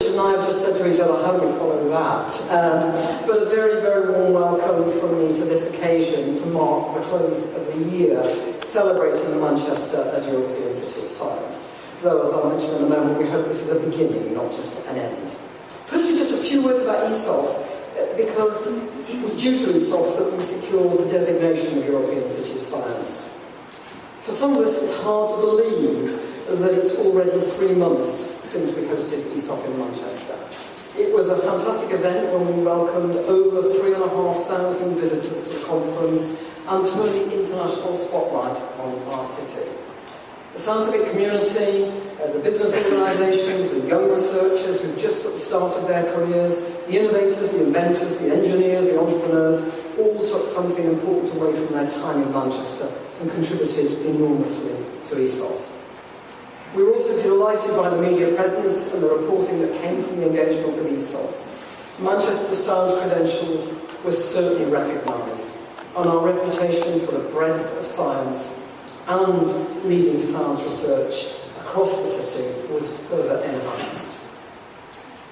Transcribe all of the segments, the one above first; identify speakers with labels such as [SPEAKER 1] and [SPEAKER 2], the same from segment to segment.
[SPEAKER 1] And I have just said to each other, how do we follow that? But a very, very warm welcome from me to this occasion to mark the close of the year, celebrating Manchester as European City of Science. Though, as I'll mention in a moment, we hope this is a beginning, not just an end. Firstly, just a few words about ESOF, because it was due to ESOF that we secured the designation of European City of Science. For some of us, it's hard to believe that it's already 3 months since we hosted ESOF in Manchester. It was a fantastic event when we welcomed over 3,500 visitors to the conference and turned the international spotlight on our city. The scientific community, the business organisations, the young researchers who are just at the start of their careers, the innovators, the inventors, the engineers, the entrepreneurs, all took something important away from their time in Manchester and contributed enormously to ESOF. We were also delighted by the media presence and the reporting that came from the engagement with ESOF. Manchester Science credentials were certainly recognised, and our reputation for the breadth of science and leading science research across the city was further enhanced.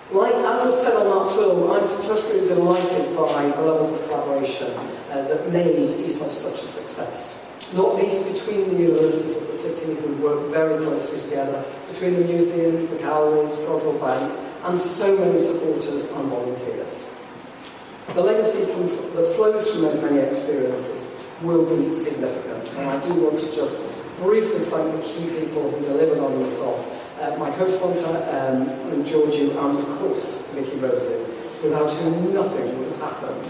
[SPEAKER 1] As was said on that film, I'm particularly delighted by the levels of collaboration that made ESOF such a success. Not least between the universities of the city, who work very closely together, between the museums, the galleries, Rothwell Bank, and so many supporters and volunteers. The legacy that flows from those many experiences will be significant, and I do want to just briefly thank the key people who delivered on ESOF, my co-sponsor, Georgie, and of course, Vicky Rosie, without whom nothing would have happened.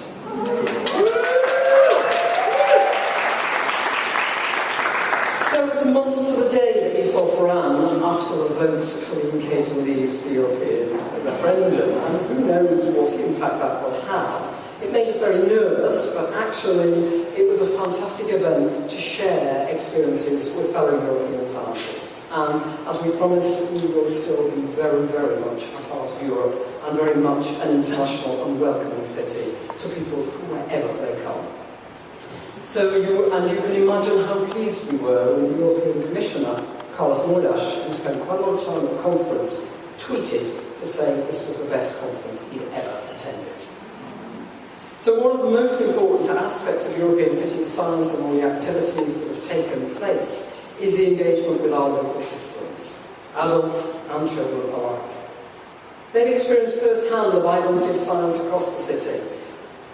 [SPEAKER 1] So it was a month to the day that ESOF ran after the vote for the UK to leave the European referendum, and who knows what impact that will have. It made us very nervous, but actually it was a fantastic event to share experiences with fellow European scientists. And as we promised, we will still be very, very much a part of Europe and very much an international and welcoming city to people from wherever they come. So you can imagine how pleased we were when the European Commissioner, Carlos Moedas, who spent quite a lot of time at the conference, tweeted to say this was the best conference he'd ever attended. So one of the most important aspects of European City of Science and all the activities that have taken place is the engagement with our local citizens, adults and children alike. They've experienced firsthand the vibrancy of science across the city.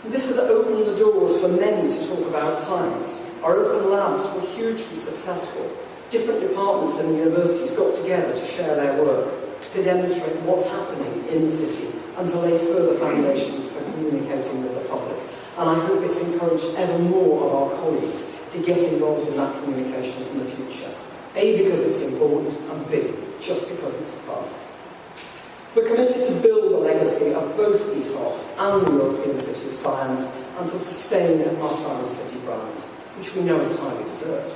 [SPEAKER 1] This has opened the doors for many to talk about science. Our open labs were hugely successful. Different departments in the universities got together to share their work, to demonstrate what's happening in the city, and to lay further foundations for communicating with the public. And I hope it's encouraged ever more of our colleagues to get involved in that communication in the future. A, because it's important, and B, just because it's fun. We're committed to build a legacy of both ESOF and the European City of Science and to sustain our Science City brand, which we know is highly deserved.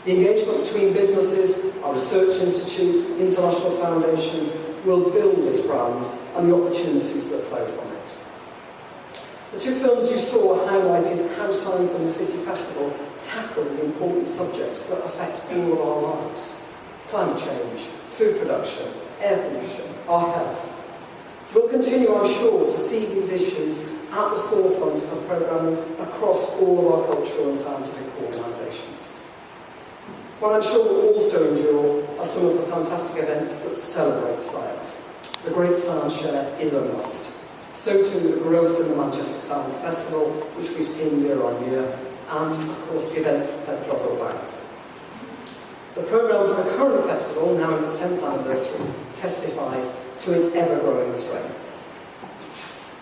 [SPEAKER 1] The engagement between businesses, our research institutes, international foundations will build this brand and the opportunities that flow from it. The two films you saw highlighted how Science and the City Festival tackled important subjects that affect all of our lives: climate change, food production, air pollution, our health. We'll continue, I'm sure, to see these issues at the forefront of programming across all of our cultural and scientific organisations. What I'm sure we'll also endure are some of the fantastic events that celebrate science. The Great Science Share is a must. So too the growth in the Manchester Science Festival, which we've seen year on year, and of course the events at Rothwell Bank. The programme for the current festival, now in its 10th anniversary, testifies to its ever-growing strength.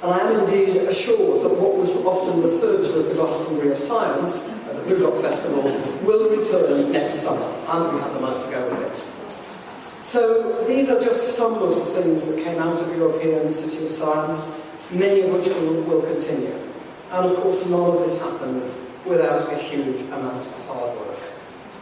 [SPEAKER 1] And I am indeed assured that what was often referred to as the Glastonbury of Science, at the Blue Dot Festival, will return next summer, and we have the money to go with it. So these are just some of the things that came out of European City of Science, many of which will continue. And of course, none of this happens without a huge amount of hard work.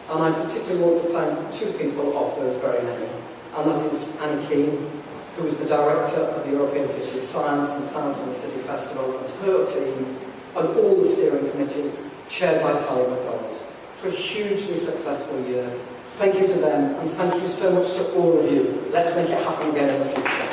[SPEAKER 1] And I particularly want to thank two people of those very many, and that is Annie Keane, who is the director of the European City of Science and Science and the City Festival, and her team, and all the steering committee, chaired by Sally MacDonald, for a hugely successful year. Thank you to them, and thank you so much to all of you. Let's make it happen again in the future.